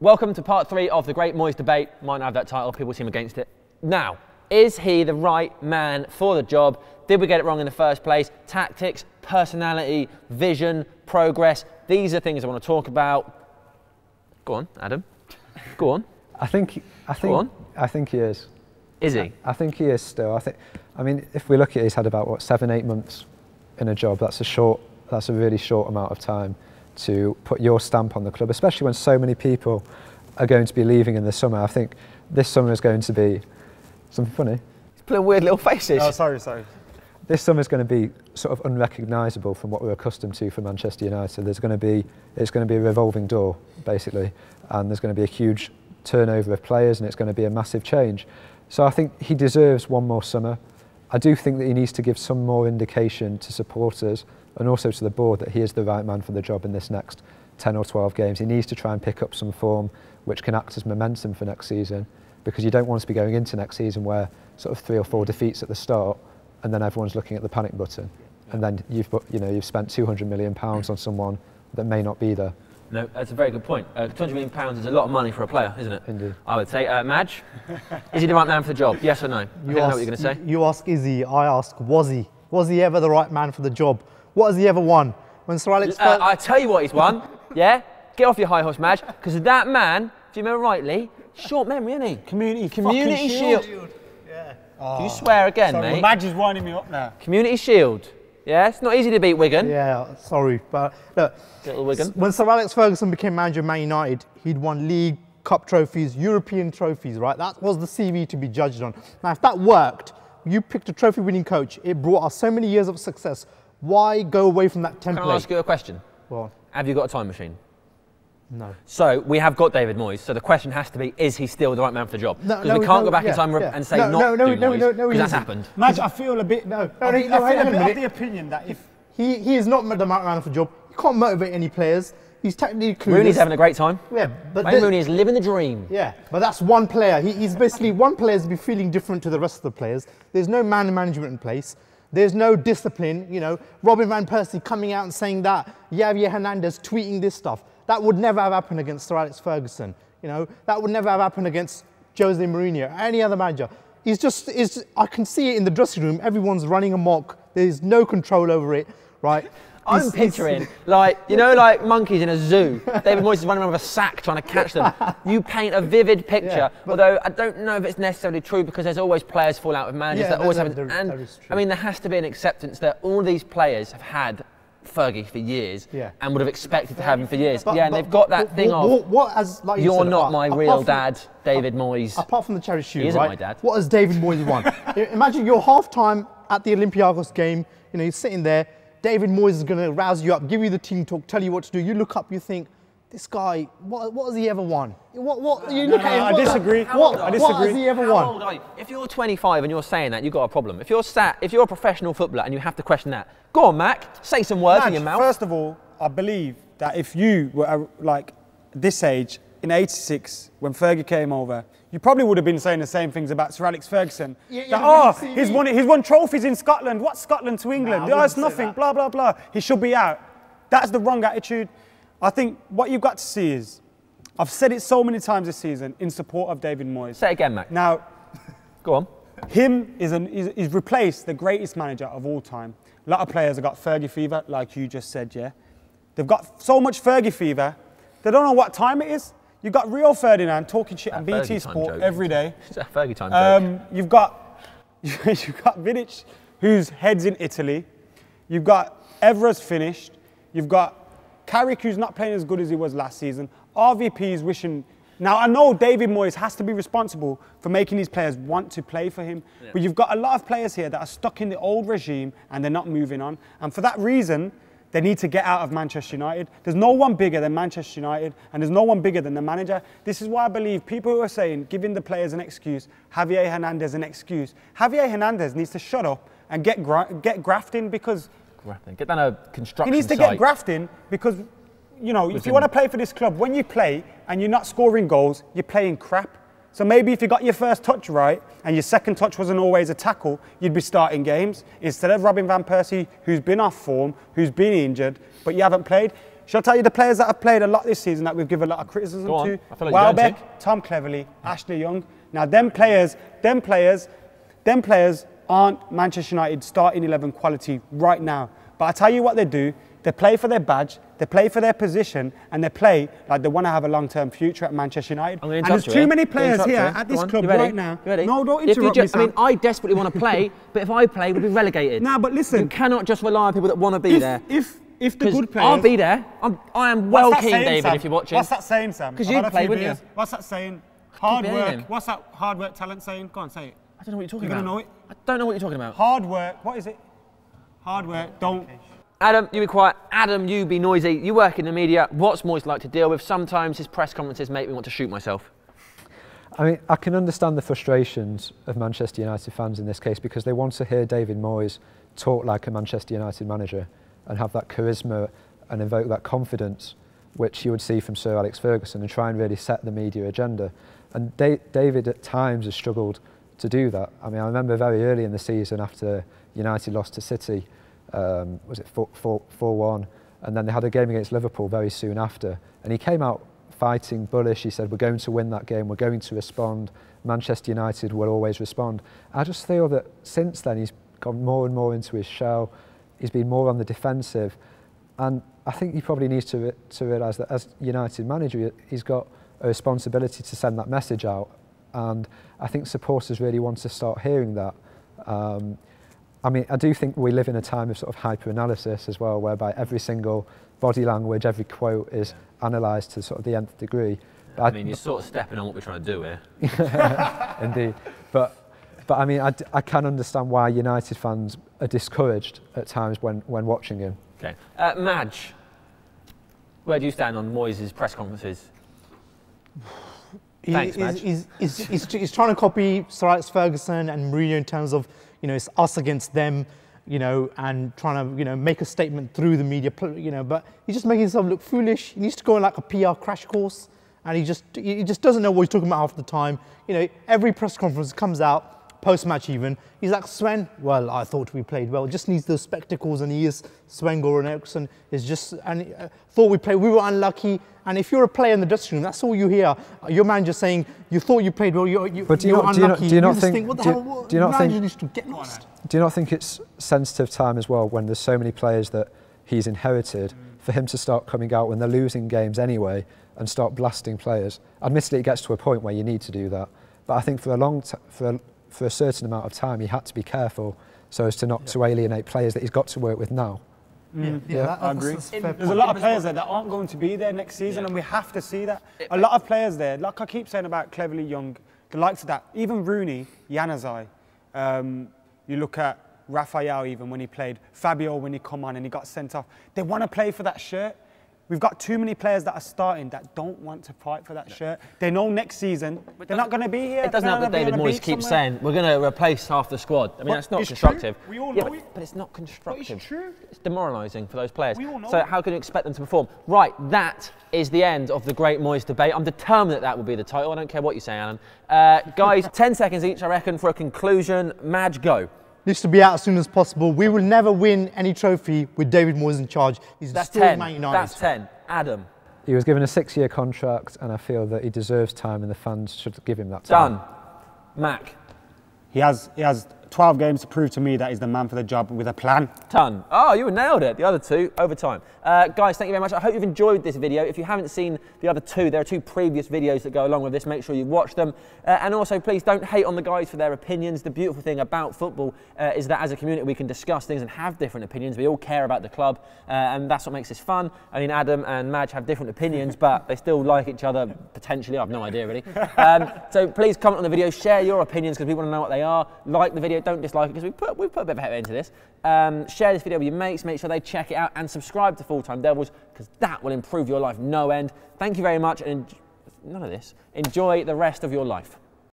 Welcome to part 3 of the Great Moyes debate. Might not have that title, people seem against it. Now, is he the right man for the job? Did we get it wrong in the first place? Tactics, personality, vision, progress. These are things I want to talk about. Go on, Adam. Go on. I think he is. Is he? I think he is still. I mean, if we look at it, he's had about, what, 7-8 months in a job. That's a really short amount of time to put your stamp on the club, especially when so many people are going to be leaving in the summer. I think this summer is going to be something funny. He's putting weird little faces. Oh, sorry. This summer is going to be sort of unrecognisable from what we're accustomed to for Manchester United. It's going to be a revolving door, basically, and there's going to be a huge turnover of players, and it's going to be a massive change. So I think he deserves one more summer. I do think that he needs to give some more indication to supporters and also to the board that he is the right man for the job in this next 10 or 12 games. He needs to try and pick up some form which can act as momentum for next season, because you don't want to be going into next season where sort of 3 or 4 defeats at the start and then everyone's looking at the panic button, and then you've spent £200 million on someone that may not be there. No, that's a very good point. £200 million is a lot of money for a player, isn't it? Indeed. I would say. Madge, is he the right man for the job? Yes or no? I don't know what you're going to say. You ask, is he? I ask, was he? Was he ever the right man for the job? What has he ever won? When Sir Alex I tell you what he's won, yeah? Get off your high horse, Madge, because that man, if you remember rightly, short memory, isn't he? Community Shield. Yeah. Oh. Do you swear again, sorry, mate? Madge is winding me up now. Community Shield. Yeah, it's not easy to beat Wigan. Yeah, sorry, but look, little Wigan. When Sir Alex Ferguson became manager of Man United, he'd won league, cup trophies, European trophies, right? That was the CV to be judged on. Now, if that worked, you picked a trophy-winning coach, it brought us so many years of success. Why go away from that template? Can I ask you a question? Well, have you got a time machine? No. So we have got David Moyes. So the question has to be: is he still the right man for the job? Because we can't go back in time and say not do Moyes, because that's happened. Madge, I feel a bit. I feel a bit of the opinion that if he is not the right man for the job, he can't motivate any players. He's technically clueless. Rooney's having a great time. Yeah, but Wayne Rooney is living the dream. Yeah, but that's one player. He's basically one player is be feeling different to the rest of the players. There's no man management in place. There's no discipline. You know, Robin van Persie coming out and saying that, Javier Hernandez tweeting this stuff. That would never have happened against Sir Alex Ferguson. You know, that would never have happened against Jose Mourinho, any other manager. I can see it in the dressing room. Everyone's running amok. There's no control over it, right? I'm picturing, like monkeys in a zoo. David Moyes is running around with a sack trying to catch them. You paint a vivid picture, yeah, although I don't know if it's necessarily true, because there's always players fall out with managers. Yeah, that always happen. And I mean, there has to be an acceptance that all these players have had Fergie for years, yeah, and would have expected to have him for years. And they've got that thing of, like you're not my real dad, David Moyes. Apart from the charity shoe, he isn't my dad. What has David Moyes won? Imagine you're half-time at the Olympiacos game, you know, you're sitting there, David Moyes is going to rouse you up, give you the team talk, tell you what to do. You look up, you think, this guy, what has he ever won? You look at him. I disagree. What has he ever won? How old are you? If you're 25 and you're saying that, you've got a problem. If you're a professional footballer and you have to question that, go on, Mac, say some words in your mouth. First of all, I believe that if you were like this age in '86 when Fergie came over, you probably would have been saying the same things about Sir Alex Ferguson. He's won trophies in Scotland. What's Scotland to England? It's nothing. Blah blah blah. He should be out. That's the wrong attitude. I think what you've got to see is, I've said it so many times this season in support of David Moyes. Say it again, Mac. Now, go on. He's replaced the greatest manager of all time. A lot of players have got Fergie fever, like you just said, yeah. They've got so much Fergie fever, they don't know what time it is. You've got Rio Ferdinand talking shit on BT Sport every day. It's a Fergie time joke. You've got Vidic, whose head's in Italy. You've got Evra's finished. You've got Carrick, who's not playing as good as he was last season. RVP is wishing. Now, I know David Moyes has to be responsible for making these players want to play for him, but you've got a lot of players here that are stuck in the old regime and they're not moving on. And for that reason, they need to get out of Manchester United. There's no one bigger than Manchester United, and there's no one bigger than the manager. This is why I believe people who are saying, giving the players an excuse, Javier Hernandez an excuse. Javier Hernandez needs to shut up and get grafting, because get down a construction he needs to get grafting, because, you know, if you want to play for this club, when you play and you're not scoring goals, you're playing crap. So maybe if you got your first touch right and your second touch wasn't always a tackle, you'd be starting games instead of Robin van Persie, who's been off form, who's been injured, but you haven't played. Shall I tell you the players that have played a lot this season that we've given a lot of criticism Go on. to? I feel like you're going to. Tom Cleverley, Ashley Young. Now, them players aren't Manchester United starting 11 quality right now. But I tell you what they do. They play for their badge, they play for their position, and they play like they want to have a long-term future at Manchester United. And there's too many players here at this club right now. No, don't interrupt me, Sam. I mean, I desperately want to play, but if I play, we'll be relegated. Nah, but listen. You cannot just rely on people that want to be there. If the good players... I'll be there. I am well keen, David, Sam? if you're watching. What's that saying, Sam? Because you'd play, wouldn't you? What's that saying? Hard work. What's that hard work talent saying? Go on, say it. I don't know what you're talking about. You're going to know it? I don't know what you're talking about. Hard work. What is it? Hard work. Don't... Adam, you be quiet. Adam, you be noisy. You work in the media. What's Moyes like to deal with? Sometimes his press conferences make me want to shoot myself. I mean, I can understand the frustrations of Manchester United fans in this case because they want to hear David Moyes talk like a Manchester United manager and have that charisma and evoke that confidence which you would see from Sir Alex Ferguson and try and really set the media agenda. And David at times has struggled to do that. I mean, I remember very early in the season after United lost to City, was it 4-1, and then they had a game against Liverpool very soon after, and he came out fighting, bullish. He said, we're going to win that game, we're going to respond, Manchester United will always respond. I just feel that since then he's gone more and more into his shell, he's been more on the defensive, and I think he probably needs to realise that as United manager he's got a responsibility to send that message out, and I think supporters really want to start hearing that. I mean, I do think we live in a time of sort of hyper-analysis as well, whereby every single body language, every quote is analysed to sort of the nth degree. But I mean, you're sort of stepping on what we're trying to do here. Indeed. But I mean, I can understand why United fans are discouraged at times when watching him. Okay. Madge, where do you stand on Moyes' press conferences? Thanks, Madge. He's trying to copy Sir Alex Ferguson and Mourinho in terms of, you know, it's us against them, you know, and trying to, you know, make a statement through the media, you know, but he's just making himself look foolish. He needs to go on like a PR crash course, and he just doesn't know what he's talking about half the time. You know, every press conference comes out, post-match even, he's like, Sven, well, I thought we played well. Just needs those spectacles, and he is Sven-Goran Eriksson is just, and thought we were unlucky. And if you're a player in the dressing room, that's all you hear. Your manager saying, you thought you played well, you're unlucky. Do you not think, what the hell, do you not think, needs to get lost. Do you not think it's sensitive time as well when there's so many players that he's inherited for him to start coming out when they're losing games anyway and start blasting players? Admittedly, it gets to a point where you need to do that. But I think for a certain amount of time, he had to be careful so as to not to alienate players that he's got to work with now. I agree. There's a lot of players there that aren't going to be there next season, and we have to see that. A lot of players there, like I keep saying about Cleverley, Young, the likes of that, even Rooney, Januzaj, you look at Rafael even when he played, Fabio when he come on and he got sent off. They want to play for that shirt. We've got too many players that are starting that don't want to fight for that shirt. They know next season they're not going to be here. It doesn't help that David Moyes keeps saying, we're going to replace half the squad. I mean, that's not constructive. We all know it. But it's not constructive. But it's true. It's demoralising for those players. We all know so it. how can you expect them to perform? Right, that is the end of the Great Moyes debate. I'm determined that will be the title. I don't care what you say, Alan. Guys, 10 seconds each, I reckon, for a conclusion. Madge, go. Needs to be out as soon as possible. We will never win any trophy with David Moyes in charge. That's 10. That's 10. Adam. He was given a 6-year contract, and I feel that he deserves time, and the fans should give him that time. Done. Mac. He has 12 games to prove to me that he's the man for the job with a plan. Done. Oh, you nailed it. The other two, overtime. Guys, thank you very much. I hope you've enjoyed this video. If you haven't seen the other two, there are 2 previous videos that go along with this. Make sure you watch them. And also, please don't hate on the guys for their opinions. The beautiful thing about football is that as a community, we can discuss things and have different opinions. We all care about the club, and that's what makes this fun. I mean, Adam and Madge have different opinions, but they still like each other, potentially. I have no idea, really. So please comment on the video, share your opinions, because we want to know what they are. Like the video, don't dislike it, because we've put a bit of effort into this. Share this video with your mates, make sure they check it out, and subscribe to Full Time Devils, because that will improve your life no end. Thank you very much, and none of this. Enjoy the rest of your life.